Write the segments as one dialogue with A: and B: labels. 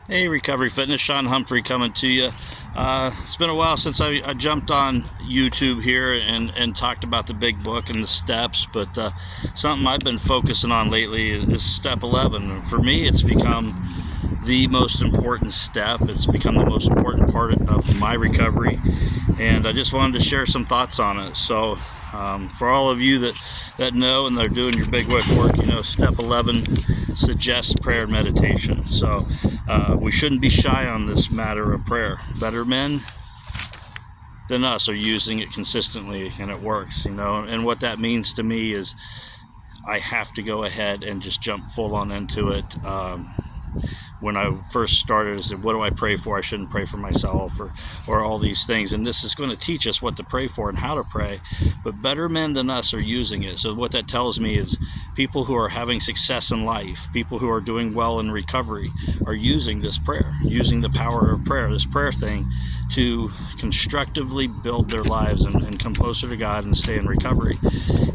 A: Hey, Recovery Fitness, Sean Humphrey coming to you. It's been a while since I jumped on YouTube here and talked about the big book and the steps, but something I've been focusing on lately is step 11. And for me, it's become the most important step. It's become the most important part of my recovery, and I just wanted to share some thoughts on it. So for all of you that know and they're doing your big book work, you know, step 11 suggests prayer and meditation. So we shouldn't be shy on this matter of prayer. Better men than us are using it consistently, and it works, you know. And what that means to me is I have to go ahead and just jump full on into it. When I first started, I said, what do I pray for? I shouldn't pray for myself or all these things. And this is going to teach us what to pray for and how to pray. But better men than us are using it. So what that tells me is people who are having success in life, people who are doing well in recovery, are using this prayer, using the power of prayer, this prayer thing, to constructively build their lives and come closer to God and stay in recovery.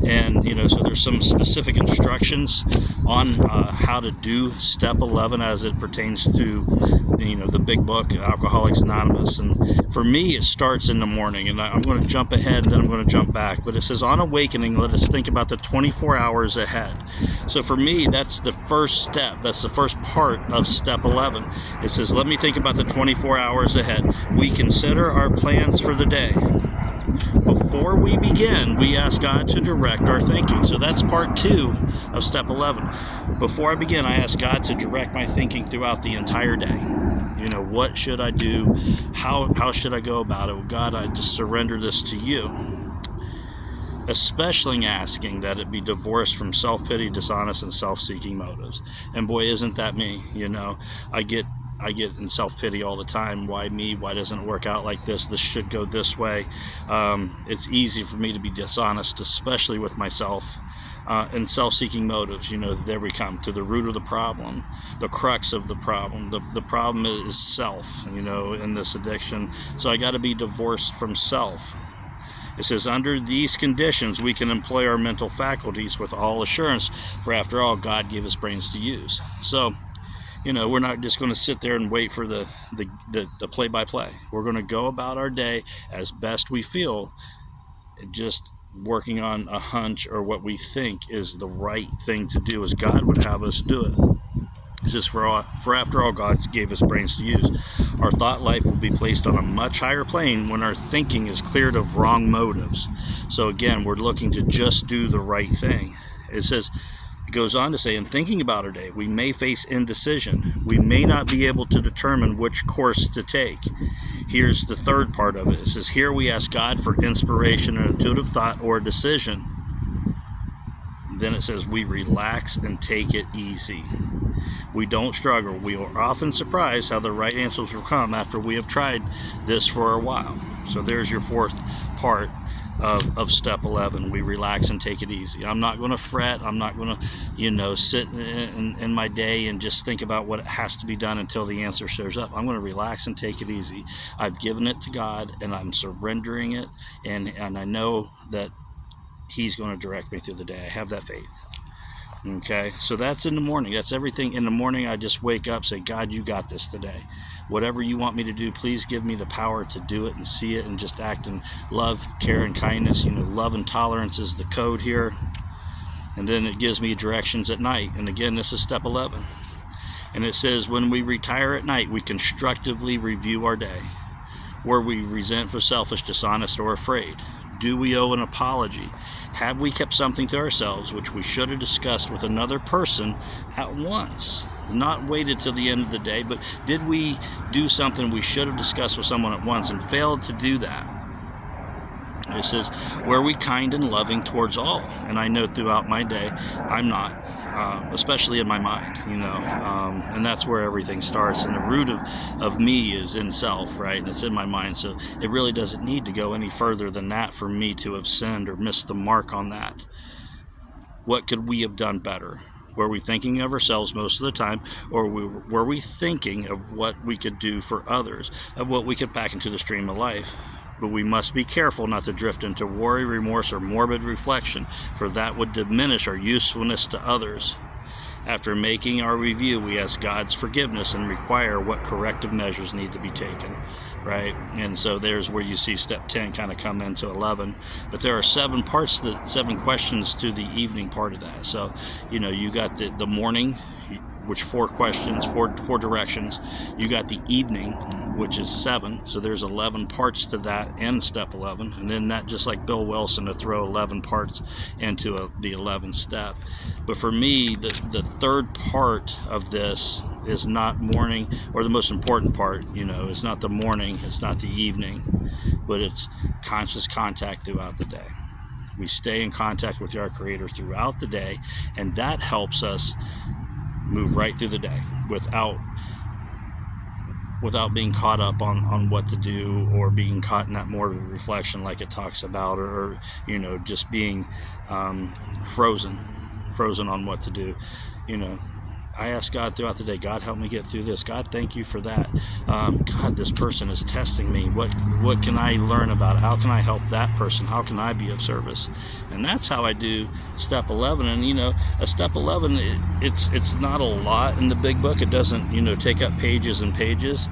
A: And, you know, so there's some specific instructions on how to do step 11 as it pertains to, you know, the big book, Alcoholics Anonymous. And for me, it starts in the morning. And I'm going to jump ahead and then I'm going to jump back. But it says, on awakening, let us think about the 24 hours ahead. So for me, that's the first step. That's the first part of step 11. It says, let me think about the 24 hours ahead. We consider our plans for the day. Before we begin, we ask God to direct our thinking. So that's part 2 of step 11. Before I begin, I ask God to direct my thinking throughout the entire day. You know, what should I do? How should I go about it? Well, God, I just surrender this to you. Especially asking that it be divorced from self-pity, dishonest, and self-seeking motives. And boy, isn't that me? You know, I get in self-pity all the time. Why me? Why doesn't it work out like this? This should go this way. It's easy for me to be dishonest, especially with myself, and self-seeking motives. You know, there we come to the root of the problem, the crux of the problem. The problem is self, you know, in this addiction. So I got to be divorced from self. It says, under these conditions, we can employ our mental faculties with all assurance, for after all, God gave us brains to use. So, you know, we're not just going to sit there and wait for the play-by-play. We're going to go about our day as best we feel, just working on a hunch or what we think is the right thing to do as God would have us do it. It says, for after all, God gave us brains to use. Our thought life will be placed on a much higher plane when our thinking is cleared of wrong motives. So again, we're looking to just do the right thing. It says, it goes on to say, in thinking about our day, we may face indecision. We may not be able to determine which course to take. Here's the third part of it. It says, here we ask God for inspiration, an intuitive thought, or a decision. Then it says, we relax and take it easy. We don't struggle. We are often surprised how the right answers will come after we have tried this for a while. So there's your fourth part of step 11. We relax and take it easy. I'm not going to fret. I'm not going to, you know, sit in my day and just think about what has to be done until the answer shows up. I'm going to relax and take it easy. I've given it to God and I'm surrendering it, and I know that He's going to direct me through the day. I have that faith. Okay, so that's in the morning. That's everything. In the morning, I just wake up, say, God, you got this today. Whatever you want me to do, please give me the power to do it and see it and just act in love, care, and kindness. You know, love and tolerance is the code here. And then it gives me directions at night. And again, this is step 11. And it says, when we retire at night, we constructively review our day. Were we resentful, selfish, dishonest, or afraid? Do we owe an apology? Have we kept something to ourselves which we should have discussed with another person at once? Not waited till the end of the day, but did we do something we should have discussed with someone at once and failed to do that? It says, were we kind and loving towards all? And I know throughout my day, I'm not, especially in my mind, you know, and that's where everything starts. And the root of me is in self, right? And it's in my mind. So it really doesn't need to go any further than that for me to have sinned or missed the mark on that. What could we have done better? Were we thinking of ourselves most of the time, or were we thinking of what we could do for others, of what we could pack into the stream of life? But we must be careful not to drift into worry, remorse, or morbid reflection, for that would diminish our usefulness to others. After making our review, we ask God's forgiveness and require what corrective measures need to be taken, right? And so there's where you see step 10 kind of come into 11. But there are 7 parts, 7 questions to the evening part of that. So, you got the morning, which 4 questions, four directions. You got the evening, which is 7. So there's 11 parts to that and step 11. And then that, just like Bill Wilson, to throw 11 parts into the 11th step. But for me, the third part of this is not morning, or the most important part, it's not the morning, it's not the evening, but it's conscious contact throughout the day. We stay in contact with our Creator throughout the day, and that helps us move right through the day without being caught up on what to do, or being caught in that morbid reflection like it talks about, or just being frozen on what to do. I ask God throughout the day, God, help me get through this. God, thank you for that. God, this person is testing me. What can I learn about it? How can I help that person? How can I be of service? And that's how I do step 11. And a step 11, it's not a lot in the big book. It doesn't take up pages and pages.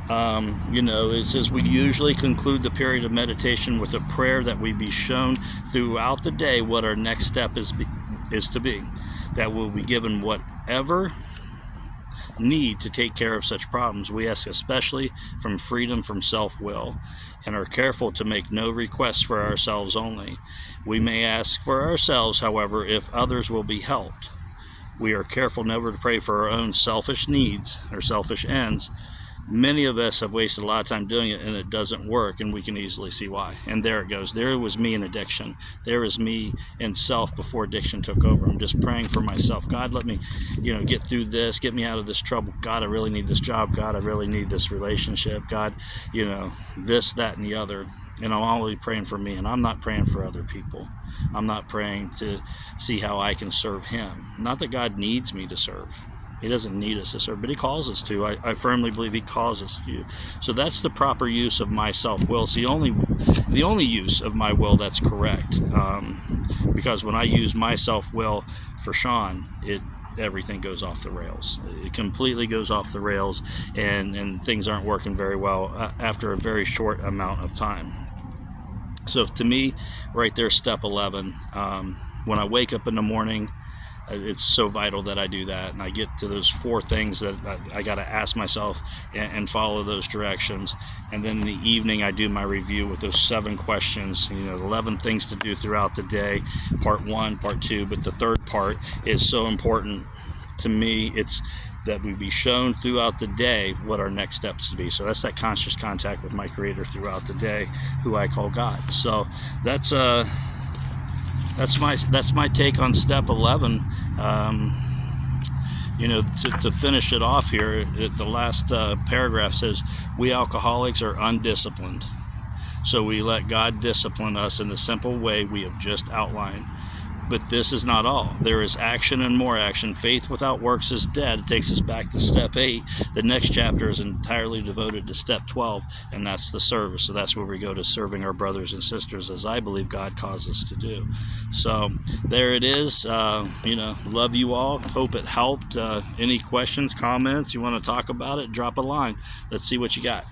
A: It says we usually conclude the period of meditation with a prayer that we be shown throughout the day what our next step is to be, that we'll be given whatever need to take care of such problems. We ask especially from freedom from self-will, and are careful to make no requests for ourselves only. We may ask for ourselves, however, if others will be helped. We are careful never to pray for our own selfish needs or selfish ends. Many of us have wasted a lot of time doing it, and it doesn't work, and we can easily see why. And there it goes. There was me in addiction. There was me in self before addiction took over. I'm just praying for myself. God, let me, get through this. Get me out of this trouble. God, I really need this job. God, I really need this relationship. God, this, that, and the other. And I'm always praying for me, and I'm not praying for other people. I'm not praying to see how I can serve Him. Not that God needs me to serve. He doesn't need us to serve, but He calls us to. I firmly believe He calls us to. So that's the proper use of my self-will. It's the only use of my will that's correct. Because when I use my self-will for Sean, everything goes off the rails. It completely goes off the rails, and things aren't working very well after a very short amount of time. So to me, right there, step 11. When I wake up in the morning, it's so vital that I do that, and I get to those 4 things that I got to ask myself and follow those directions. And then in the evening, I do my review with those 7 questions, 11 things to do throughout the day, part 1, part 2. But the third part is so important to me. It's that we be shown throughout the day what our next steps to be. So that's that conscious contact with my Creator throughout the day, who I call God. So that's my take on step 11. To finish it off here, the last paragraph says, we alcoholics are undisciplined, so we let God discipline us in the simple way we have just outlined. But this is not all. There is action and more action. Faith without works is dead. It takes us back to step 8. The next chapter is entirely devoted to step 12, and that's the service. So that's where we go to serving our brothers and sisters, as I believe God calls us to do. So there it is. Love you all. Hope it helped. Any questions, comments, you want to talk about it, drop a line. Let's see what you got.